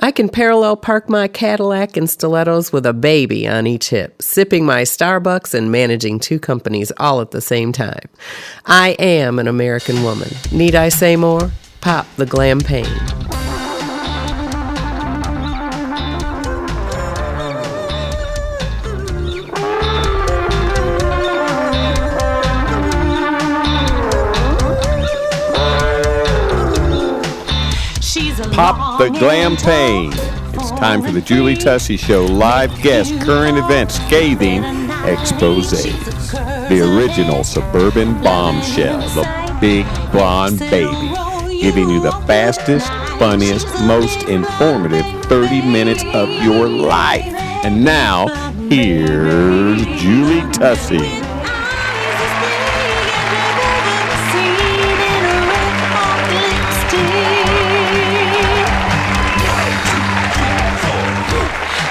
I can parallel park my Cadillac in stilettos with a baby on each hip, sipping my Starbucks and managing 2 companies all at the same time. I am an American woman. Need I say more? Pop the Glam-pagne. Pop the Glam-pagne. It's time for the Julie Tussey Show live guest current event scathing exposés. The original Suburban Bombshell, the big blonde baby, giving you the fastest, funniest, most informative 30 minutes of your life. And now, here's Julie Tussey.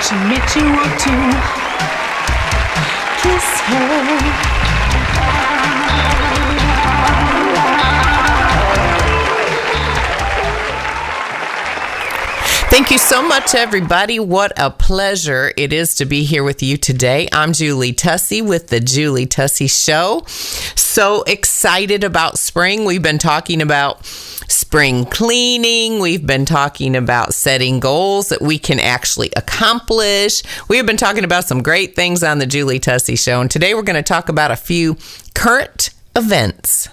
She makes you want to kiss her. Thank you so much, everybody. What a pleasure it is to be here with you today. I'm Julie Tussey with the Julie Tussey Show. So excited about spring. We've been talking about spring cleaning. We've been talking about setting goals that we can actually accomplish. We have been talking about some great things on the Julie Tussey Show. And today we're going to talk about a few current events.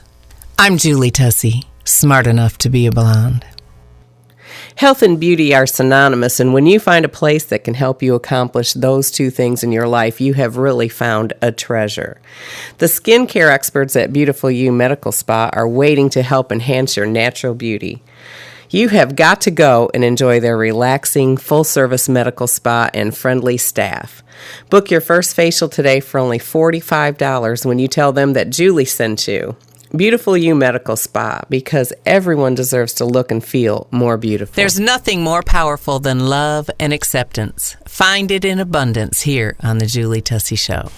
I'm Julie Tussey, smart enough to be a blonde. Health and beauty are synonymous, and when you find a place that can help you accomplish those 2 things in your life, you have really found a treasure. The skincare experts at Beautiful You Medical Spa are waiting to help enhance your natural beauty. You have got to go and enjoy their relaxing, full-service medical spa and friendly staff. Book your first facial today for only $45 when you tell them that Julie sent you. Beautiful You Medical Spa, because everyone deserves to look and feel more beautiful. There's nothing more powerful than love and acceptance. Find it in abundance here on the Julie Tussey Show.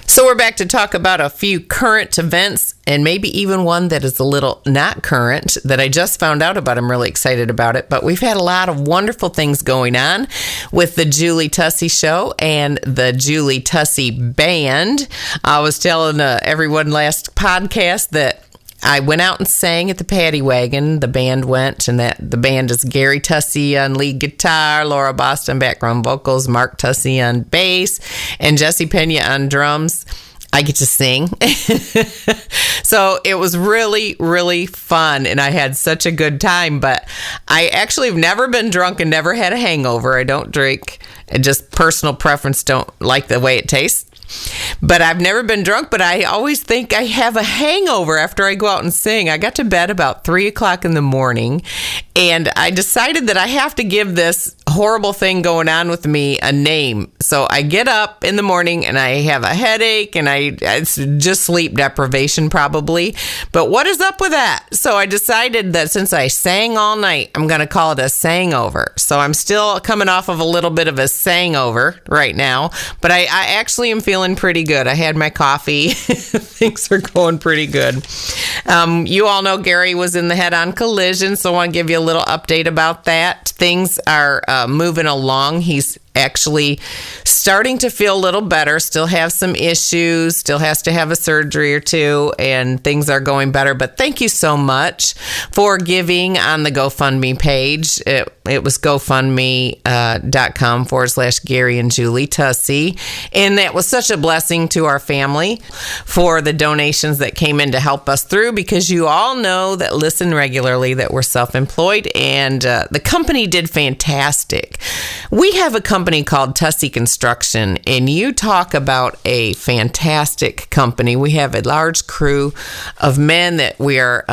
So we're back to talk about a few current events, and maybe even one that is a little not current that I just found out about. I'm really excited about it. But we've had a lot of wonderful things going on with the Julie Tussey Show and the Julie Tussey Band. I was telling everyone last podcast that I went out and sang at the Paddy Wagon. The band went, and that the band is Gary Tussey on lead guitar, Laura Boston background vocals, Mark Tussey on bass, and Jesse Pena on drums. I get to sing. So it was really, really fun, and I had such a good time. But I actually have never been drunk and never had a hangover. I don't drink. Just personal preference, don't like the way it tastes. But I've never been drunk, but I always think I have a hangover after I go out and sing. I got to bed about 3 o'clock in the morning, and I decided that I have to give this horrible thing going on with me a name. So I get up in the morning and I have a headache, and it's just sleep deprivation probably. But what is up with that? So I decided that since I sang all night, I'm going to call it a sangover. So I'm still coming off of a little bit of a sangover right now, but I actually am feeling pretty good. I had my coffee. Things are going pretty good. You all know Gary was in the head-on collision, so I want to give you a little update about that. Things are moving along. He's actually starting to feel a little better, still have some issues, still has to have a surgery or 2, and things are going better. But thank you so much for giving on the GoFundMe page. It was GoFundMe.com/Gary and Julie Tussey. And that was such a blessing to our family for the donations that came in to help us through, because you all know that listen regularly that we're self-employed, and the company did fantastic. We have a company called Tussey Construction, and you talk about a fantastic company. We have a large crew of men that we are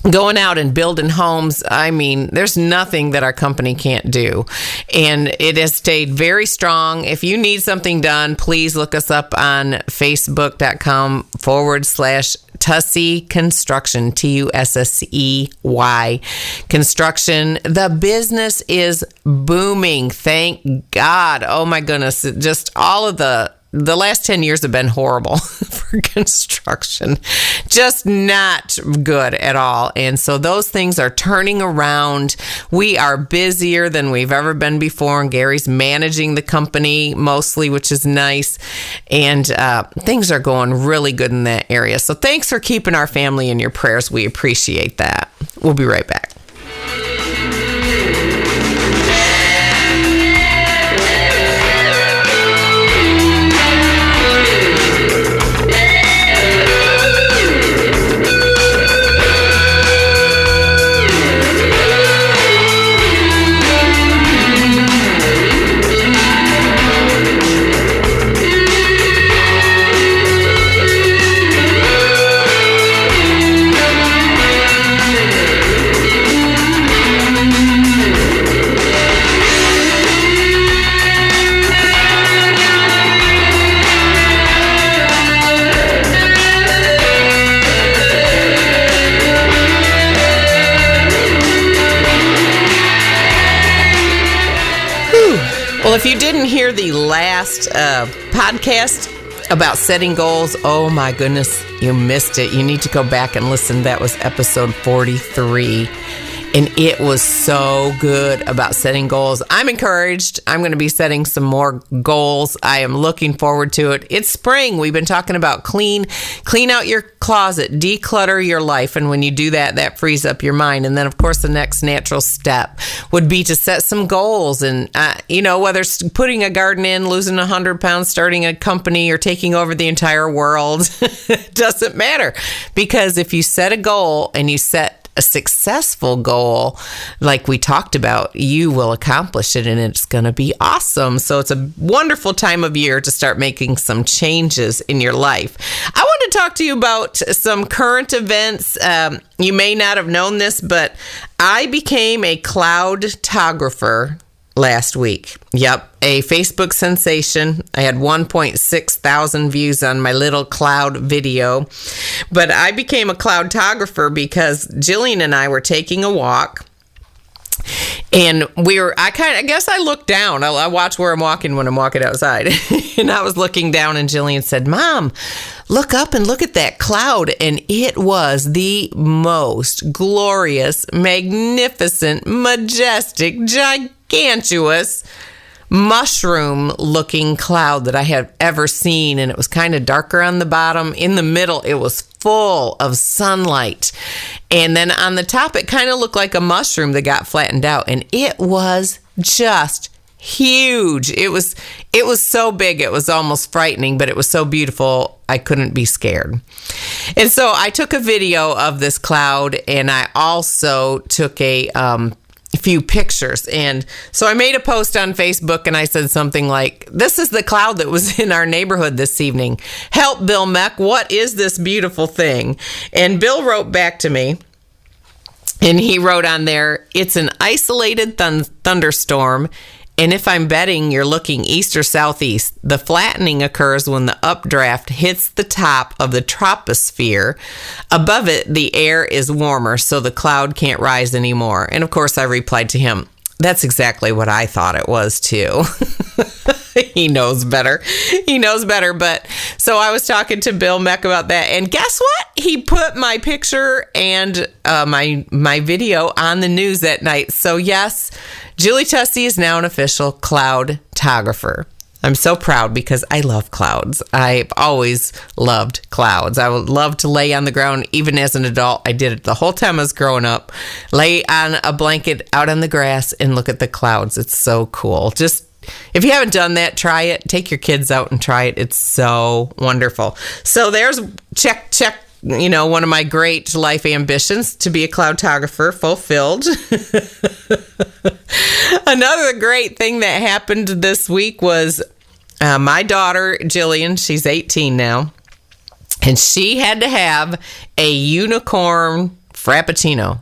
going out and building homes. I mean, there's nothing that our company can't do. And it has stayed very strong. If you need something done, please look us up on Facebook.com/Tussey Construction, Tussey Construction. The business is booming. Thank God. Oh my goodness. Just all of the last 10 years have been horrible for construction. Just not good at all. And so those things are turning around. We are busier than we've ever been before. And Gary's managing the company mostly, which is nice. And things are going really good in that area. So thanks for keeping our family in your prayers. We appreciate that. We'll be right back. Well, if you didn't hear the last podcast about setting goals, oh my goodness, you missed it. You need to go back and listen. That was episode 43. And it was so good about setting goals. I'm encouraged. I'm going to be setting some more goals. I am looking forward to it. It's spring. We've been talking about clean out your closet, declutter your life. And when you do that, that frees up your mind. And then, of course, the next natural step would be to set some goals. And, whether it's putting a garden in, losing 100 pounds, starting a company, or taking over the entire world, it doesn't matter. Because if you set a goal and you set a successful goal, like we talked about, you will accomplish it and it's going to be awesome. So it's a wonderful time of year to start making some changes in your life. I want to talk to you about some current events. You may not have known this, but I became a cloudtographer last week. Yep, a Facebook sensation. I had 1.6 thousand views on my little cloud video. But I became a cloudtographer because Jillian and I were taking a walk. And I guess I looked down. I watch where I'm walking when I'm walking outside. And I was looking down and Jillian said, "Mom, look up and look at that cloud." And it was the most glorious, magnificent, majestic, gigantuous mushroom-looking cloud that I have ever seen. And it was kind of darker on the bottom. In the middle, it was full of sunlight. And then on the top, it kind of looked like a mushroom that got flattened out. And it was just huge. It was so big, it was almost frightening, but it was so beautiful, I couldn't be scared. And so I took a video of this cloud, and I also took a few pictures. And so I made a post on Facebook and I said something like, "This is the cloud that was in our neighborhood this evening. Help, Bill Meck. What is this beautiful thing?" And Bill wrote back to me. And he wrote on there, "It's an isolated thunderstorm. And if I'm betting you're looking east or southeast, the flattening occurs when the updraft hits the top of the troposphere. Above it, the air is warmer, so the cloud can't rise anymore." And of course, I replied to him, "That's exactly what I thought it was too." He knows better. But so I was talking to Bill Meck about that. And guess what? He put my picture and my video on the news that night. So yes, Julie Tussey is now an official cloudtographer. I'm so proud because I love clouds. I've always loved clouds. I would love to lay on the ground, even as an adult. I did it the whole time I was growing up. Lay on a blanket out on the grass and look at the clouds. It's so cool. Just if you haven't done that, try it. Take your kids out and try it. It's so wonderful. So there's check. One of my great life ambitions, to be a cloudtographer, fulfilled. Another great thing that happened this week was my daughter, Jillian, she's 18 now, and she had to have a unicorn frappuccino.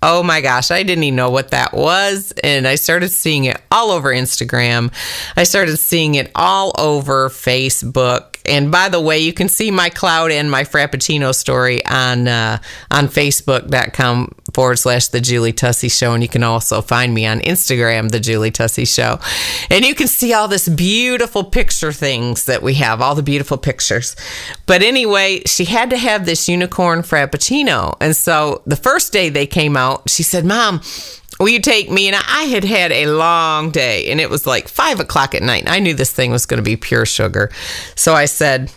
Oh my gosh, I didn't even know what that was. And I started seeing it all over Instagram. I started seeing it all over Facebook. And by the way, you can see my cloud and my frappuccino story on Facebook.com Facebook.com/The Julie Tussey Show. And you can also find me on Instagram, The Julie Tussey Show. And you can see all this beautiful picture things that we have, all the beautiful pictures. But anyway, she had to have this unicorn frappuccino. And so the first day they came out, she said, Mom, will you take me? And I had had a long day, and it was like 5 o'clock at night. And I knew this thing was going to be pure sugar. So I said,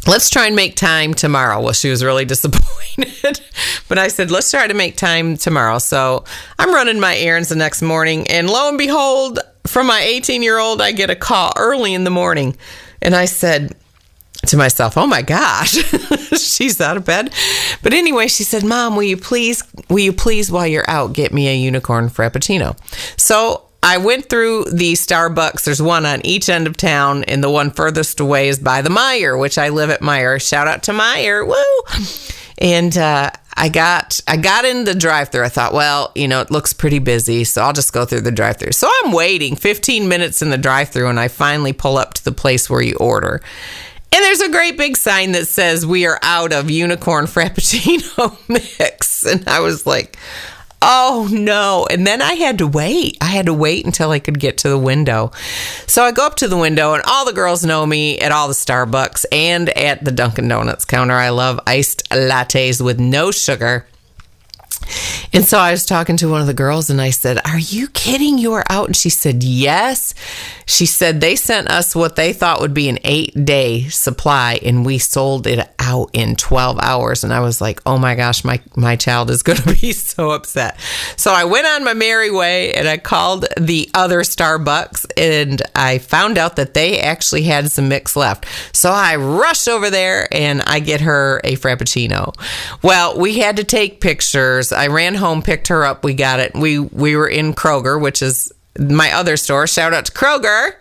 let's try and make time tomorrow. Well, she was really disappointed. But I said, let's try to make time tomorrow. So I'm running my errands the next morning. And lo and behold, from my 18-year-old, I get a call early in the morning. And I said to myself, oh my gosh, she's out of bed. But anyway, she said, Mom, will you please, while you're out, get me a unicorn frappuccino? So I went through the Starbucks. There's one on each end of town, and the one furthest away is by the Meijer, which I live at Meijer. Shout out to Meijer. Woo! And I got in the drive-thru. I thought, well, it looks pretty busy, so I'll just go through the drive-thru. So I'm waiting 15 minutes in the drive-thru, and I finally pull up to the place where you order. And there's a great big sign that says we are out of unicorn frappuccino mix. And I was like, oh no. And then I had to wait. I had to wait until I could get to the window. So I go up to the window, and all the girls know me at all the Starbucks and at the Dunkin' Donuts counter. I love iced lattes with no sugar. And so I was talking to one of the girls, and I said, are you kidding? You are out? And she said, yes. She said they sent us what they thought would be an 8-day supply, and we sold it out in 12 hours. And I was like, oh my gosh, my child is going to be so upset. So I went on my merry way, and I called the other Starbucks, and I found out that they actually had some mix left. So I rush over there, and I get her a Frappuccino. Well, we had to take pictures. I ran home, picked her up. We got it. We were in Kroger, which is my other store. Shout out to Kroger.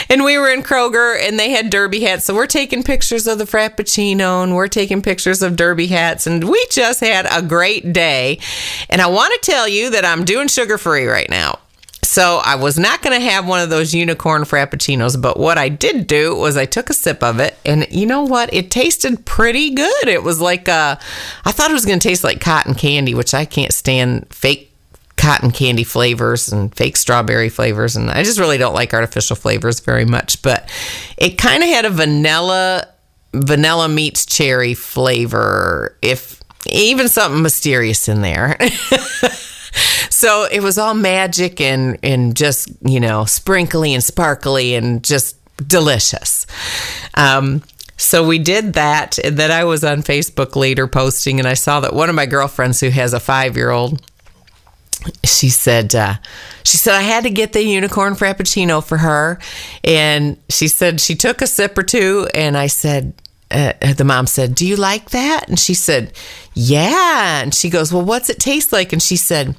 And we were in Kroger, and they had derby hats. So we're taking pictures of the Frappuccino, and we're taking pictures of derby hats. And we just had a great day. And I want to tell you that I'm doing sugar-free right now. So I was not going to have one of those unicorn frappuccinos, but what I did do was I took a sip of it, and you know what? It tasted pretty good. It was like, I thought it was going to taste like cotton candy, which I can't stand fake cotton candy flavors and fake strawberry flavors, and I just really don't like artificial flavors very much, but it kind of had a vanilla meets cherry flavor, if even something mysterious in there. So it was all magic and just, sprinkly and sparkly and just delicious. So we did that. And then I was on Facebook later posting, and I saw that one of my girlfriends who has a 5-year-old, she said I had to get the unicorn frappuccino for her. And she said she took a sip or two, and I said, the mom said, do you like that? And she said, yeah. And she goes, well, what's it taste like? And she said,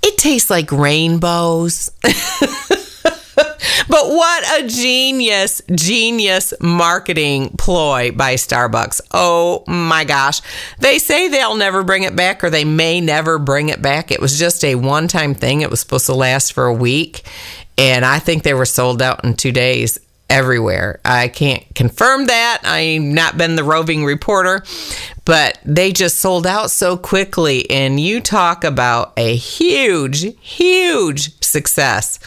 it tastes like rainbows. But what a genius marketing ploy by Starbucks. Oh my gosh. They say they'll never bring it back, or they may never bring it back. It was just a one-time thing. It was supposed to last for a week. And I think they were sold out in 2 days everywhere. I can't confirm that. I've not been the roving reporter, but they just sold out so quickly. And you talk about a huge success.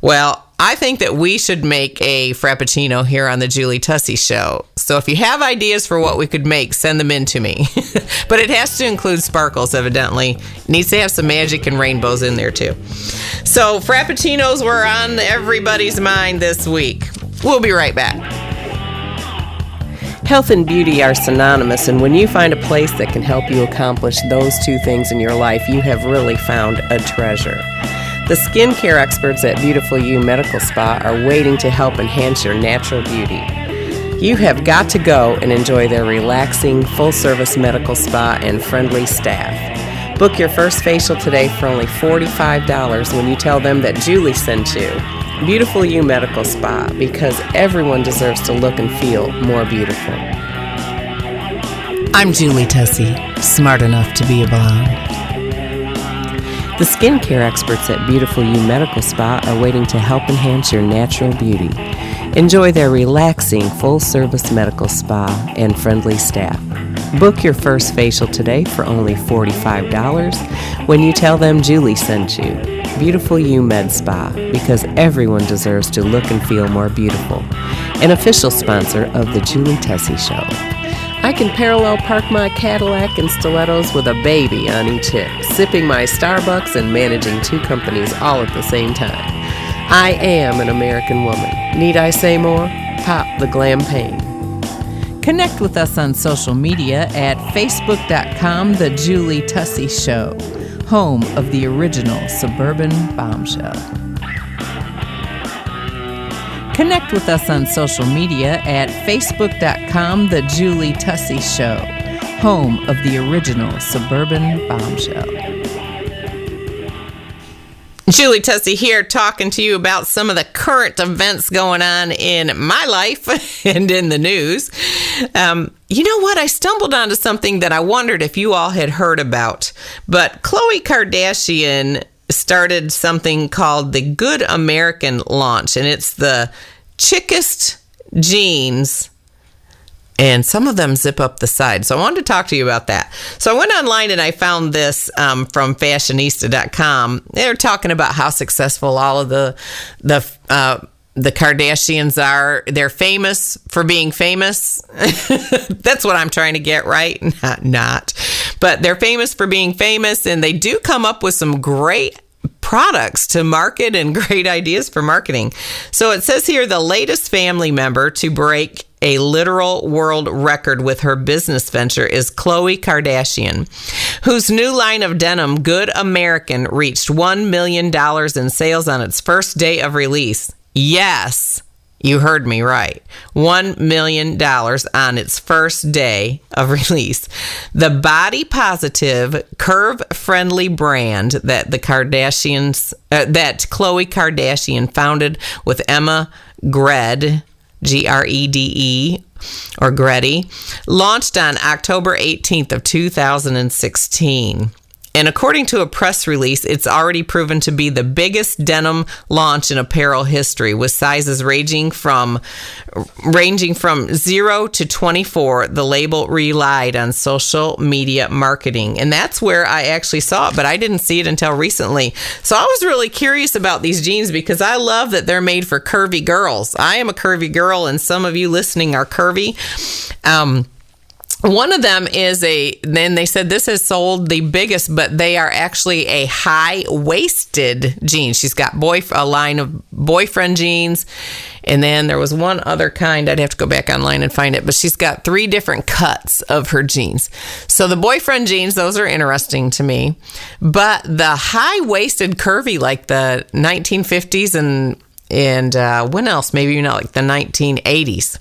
Well, I think that we should make a Frappuccino here on the Julie Tussey Show. So if you have ideas for what we could make, send them in to me. But it has to include sparkles, evidently. It needs to have some magic and rainbows in there, too. So Frappuccinos were on everybody's mind this week. We'll be right back. Health and beauty are synonymous, and when you find a place that can help you accomplish those two things in your life, you have really found a treasure. The skincare experts at Beautiful You Medical Spa are waiting to help enhance your natural beauty. You have got to go and enjoy their relaxing, full-service medical spa and friendly staff. Book your first facial today for only $45 when you tell them that Julie sent you. Beautiful You Medical Spa, because everyone deserves to look and feel more beautiful. I'm Julie Tussey, smart enough to be a blonde. The skincare experts at Beautiful You Medical Spa are waiting to help enhance your natural beauty. Enjoy their relaxing, full-service medical spa and friendly staff. Book your first facial today for only $45 when you tell them Julie sent you. Beautiful You Med Spa, because everyone deserves to look and feel more beautiful. An official sponsor of the Julie Tussey Show. I can parallel park my Cadillac and stilettos with a baby on each hip, sipping my Starbucks and managing 2 companies all at the same time. I am an American woman. Need I say more? Pop the Glam-pagne. Connect with us on social media at facebook.com, The Julie Tussey Show, home of the original Suburban Bombshell. Connect with us on social media at facebook.com, The Julie Tussey Show, home of the original Suburban Bombshell. Julie Tussey here, talking to you about some of the current events going on in my life and in the news. You know what? I stumbled onto something that I wondered if you all had heard about. But Khloe Kardashian started something called the Good American launch, and it's the chickest jeans, and some of them zip up the side. So I wanted to talk to you about that. So I went online and I found this from fashionista.com. They're talking about how successful all of the Kardashians are. They're famous for being famous. That's what I'm trying to get right. Not. But they're famous for being famous, and they do come up with some great products to market and great ideas for marketing. So it says here, the latest family member to break a literal world record with her business venture is Khloe Kardashian, whose new line of denim, Good American, reached $1 million in sales on its first day of release. Yes, you heard me right. $1 million on its first day of release. The body positive, curve friendly brand that the Kardashians, that Khloe Kardashian founded with Emma Grede, Grede, or Grede, launched on October 18th of 2016. And according to a press release, it's already proven to be the biggest denim launch in apparel history, with sizes ranging from 0 to 24. The label relied on social media marketing. And that's where I actually saw it, but I didn't see it until recently. So I was really curious about these jeans because I love that they're made for curvy girls. I am a curvy girl, and some of you listening are curvy. One of them is then they said this has sold the biggest, but they are actually a high-waisted jean. She's got a line of boyfriend jeans, and then there was one other kind. I'd have to go back online and find it, but she's got 3 different cuts of her jeans. So the boyfriend jeans, those are interesting to me, but the high-waisted curvy, like the 1950s and when else? Maybe like the 1980s.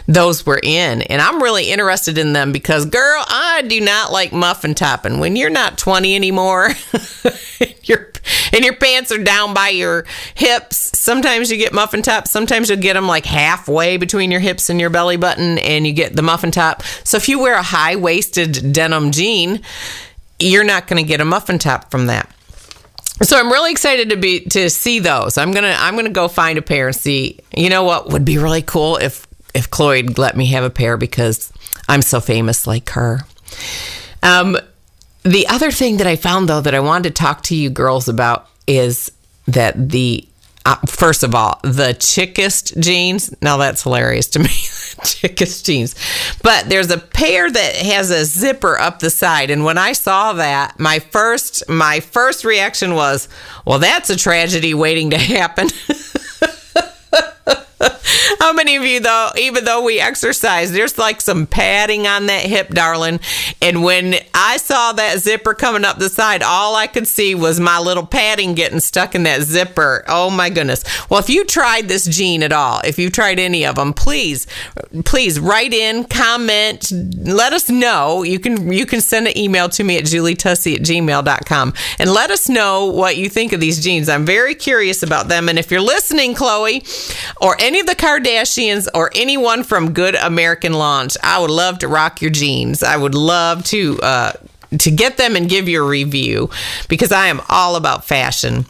Those were in, and I'm really interested in them because, girl, I do not like muffin topping. When you're not 20 anymore, and your pants are down by your hips, sometimes you get muffin tops. Sometimes you'll get them like halfway between your hips and your belly button, and you get the muffin top. So if you wear a high-waisted denim jean, you're not going to get a muffin top from that. So I'm really excited to see those. I'm gonna go find a pair and see. You know what would be really cool if Khloe would let me have a pair, because I'm so famous like her. The other thing that I found, though, that I wanted to talk to you girls about is that first of all, the chickest jeans. Now that's hilarious to me, chickest jeans. But there's a pair that has a zipper up the side, and when I saw that, my first reaction was, well, that's a tragedy waiting to happen. How many of you, though, even though we exercise, there's like some padding on that hip, darling. And when I saw that zipper coming up the side, all I could see was my little padding getting stuck in that zipper. Oh, my goodness. Well, if you tried this jean at all, if you tried any of them, please write in, comment, let us know. You can send an email to me at julietussey@gmail.com and let us know what you think of these jeans. I'm very curious about them. And if you're listening, Khloe, or any of the Kardashians or anyone from Good American launch, I would love to rock your jeans. I would love to get them and give you a review, because I am all about fashion.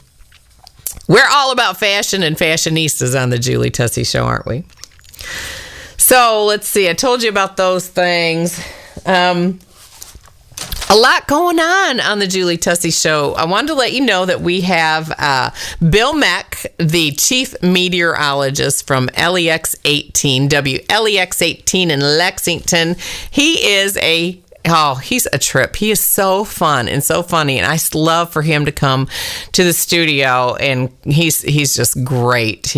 We're all about fashion and fashionistas on the Julie Tussey Show, aren't we? So let's see. I told you about those things. A lot going on the Julie Tussey Show. I wanted to let you know that we have Bill Meck, the chief meteorologist from LEX18, WLEX18 in Lexington. He's a trip. He is so fun and so funny, and I love for him to come to the studio, and he's just great.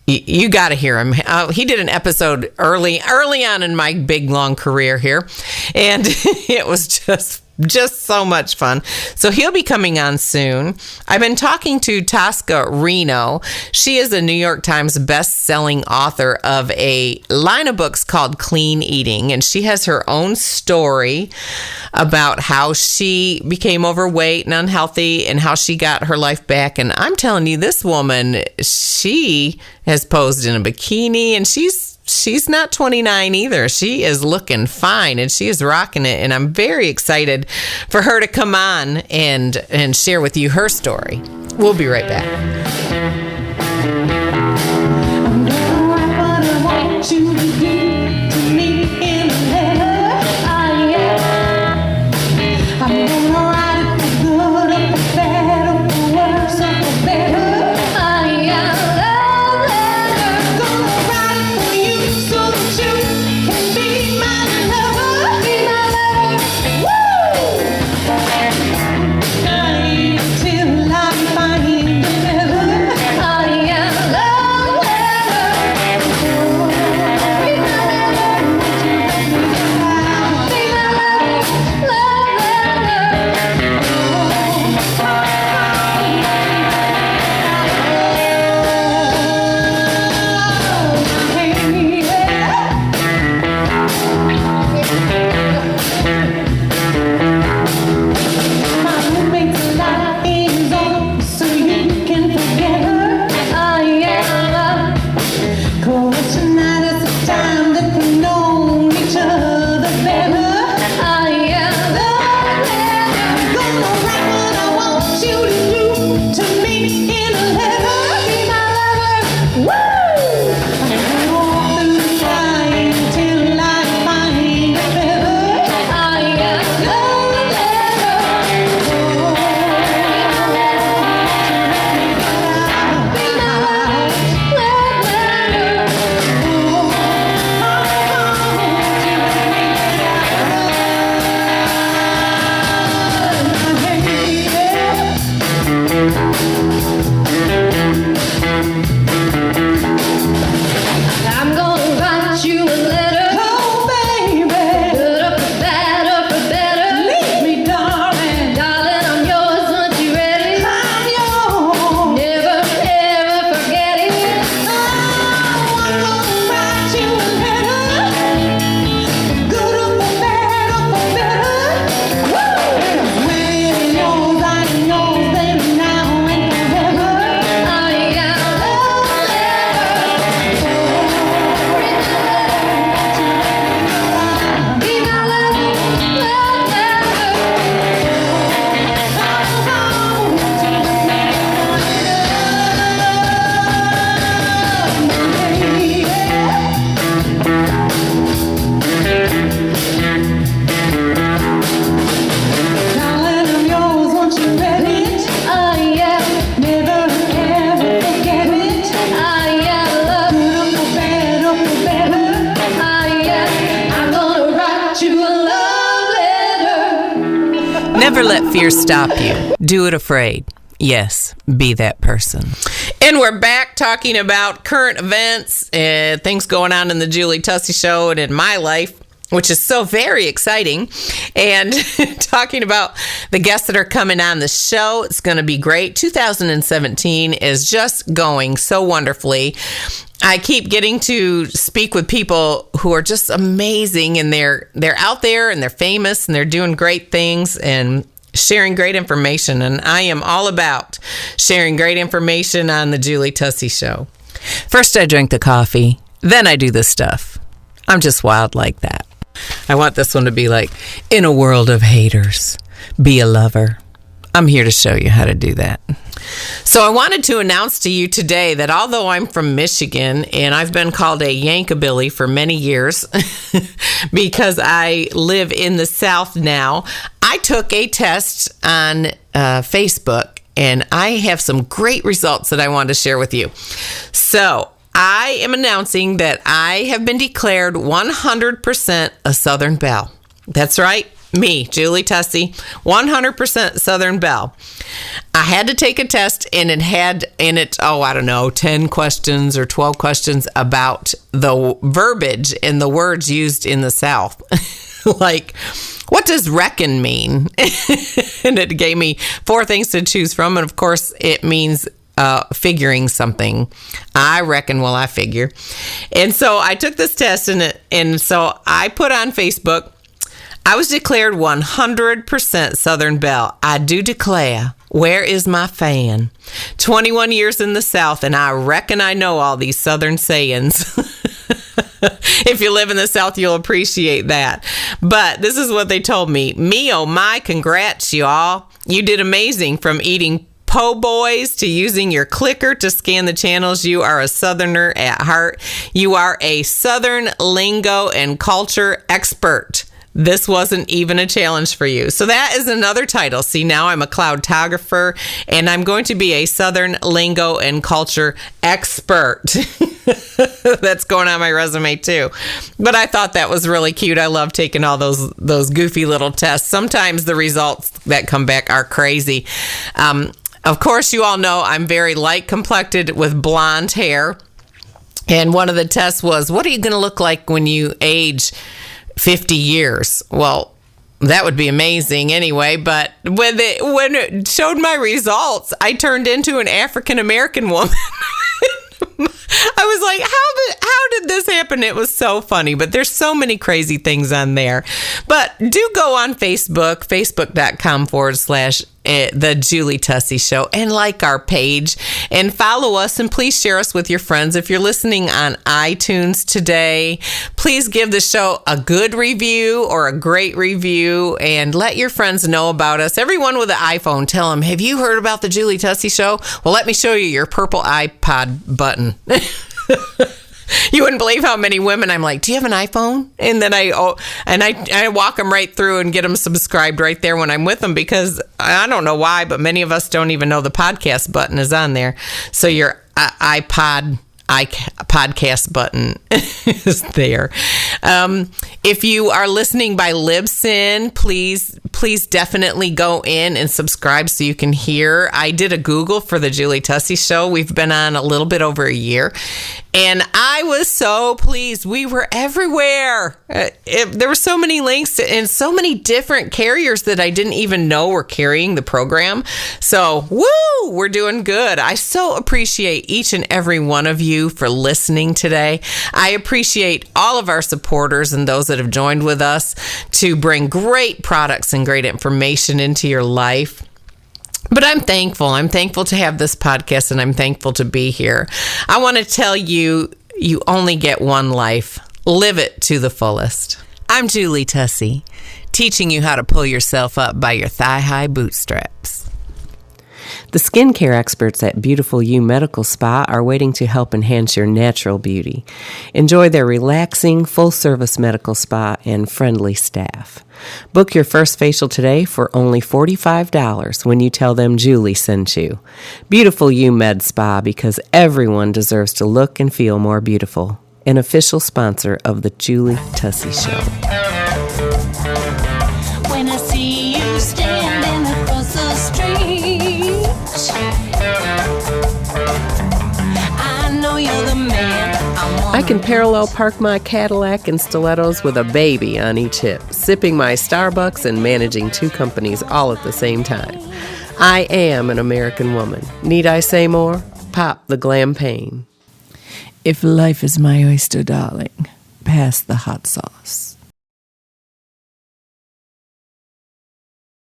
You got to hear him. He did an episode early on in my big, long career here, and it was just so much fun. So he'll be coming on soon. I've been talking to Tosca Reno. She is a New York Times best-selling author of a line of books called Clean Eating, and she has her own story about how she became overweight and unhealthy and how she got her life back. And I'm telling you, this woman, she has posed in a bikini, and she's not 29 either. She is looking fine, and she is rocking it. And I'm very excited for her to come on and share with you her story. We'll be right back. Never let fear stop you. Do it afraid. Yes, be that person. And we're back talking about current events and things going on in the Julie Tussey Show and in my life, which is so very exciting. And talking about the guests that are coming on the show, it's going to be great. 2017 is just going so wonderfully. I keep getting to speak with people who are just amazing, and they're out there and they're famous and they're doing great things and sharing great information. And I am all about sharing great information on the Julie Tussey Show. First, I drink the coffee, then I do the stuff. I'm just wild like that. I want this one to be like, in a world of haters, be a lover. I'm here to show you how to do that. So I wanted to announce to you today that although I'm from Michigan and I've been called a Yankabilly for many years because I live in the South now, I took a test on Facebook and I have some great results that I wanted to share with you. So I am announcing that I have been declared 100% a Southern Belle. That's right. Me, Julie Tussey, 100% Southern Belle. I had to take a test and it had in it, 10 questions or 12 questions about the verbiage and the words used in the South. Like, what does reckon mean? And it gave me 4 things to choose from. And of course, it means figuring something. I reckon while I figure. And so I took this test and so I put on Facebook, I was declared 100% Southern Belle. I do declare, where is my fan? 21 years in the South, and I reckon I know all these Southern sayings. If you live in the South, you'll appreciate that. But this is what they told me. Me, oh my, congrats, y'all. You did amazing from eating po' boys to using your clicker to scan the channels. You are a Southerner at heart. You are a Southern lingo and culture expert. This wasn't even a challenge for you. So that is another title. See, now I'm a cloudtographer, and I'm going to be a Southern lingo and culture expert. That's going on my resume too. But I thought that was really cute. I love taking all those goofy little tests. Sometimes the results that come back are crazy. Of course, you all know I'm very light complected with blonde hair. And one of the tests was, what are you going to look like when you age 50 years? Well, that would be amazing anyway, but when it showed my results, I turned into an African American woman. I was like, how did this happen? It was so funny, but there's so many crazy things on there. But do go on Facebook, facebook.com/ The Julie Tussey Show, and like our page and follow us, and please share us with your friends. If you're listening on iTunes today, please give the show a good review or a great review and let your friends know about us. Everyone with an iPhone, tell them, have you heard about the Julie Tussey Show? Well, let me show you your purple iPod button. You wouldn't believe how many women I'm like, do you have an iPhone? And then I walk them right through and get them subscribed right there when I'm with them, because I don't know why, but many of us don't even know the podcast button is on there. So your podcast button is there. If you are listening by Libsyn, please definitely go in and subscribe so you can hear. I did a Google for the Julie Tussey Show. We've been on a little bit over a year, and I was so pleased. We were everywhere. There were so many links and so many different carriers that I didn't even know were carrying the program. So, woo, we're doing good. I so appreciate each and every one of you for listening today. I appreciate all of our supporters and those that have joined with us to bring great products and great information into your life. But I'm thankful. I'm thankful to have this podcast, and I'm thankful to be here. I want to tell you, you only get one life. Live it to the fullest. I'm Julie Tussey, teaching you how to pull yourself up by your thigh-high bootstraps. The skincare experts at Beautiful You Medical Spa are waiting to help enhance your natural beauty. Enjoy their relaxing, full-service medical spa and friendly staff. Book your first facial today for only $45 when you tell them Julie sent you. Beautiful You Med Spa, because everyone deserves to look and feel more beautiful. An official sponsor of the Julie Tussey Show. When I see you standing across the street, I know you're the man I can parallel park my Cadillac and stilettos with a baby on each hip, sipping my Starbucks and managing 2 companies all at the same time. I am an American woman. Need I say more? Pop the Glam-pagne. If life is my oyster, darling, pass the hot sauce.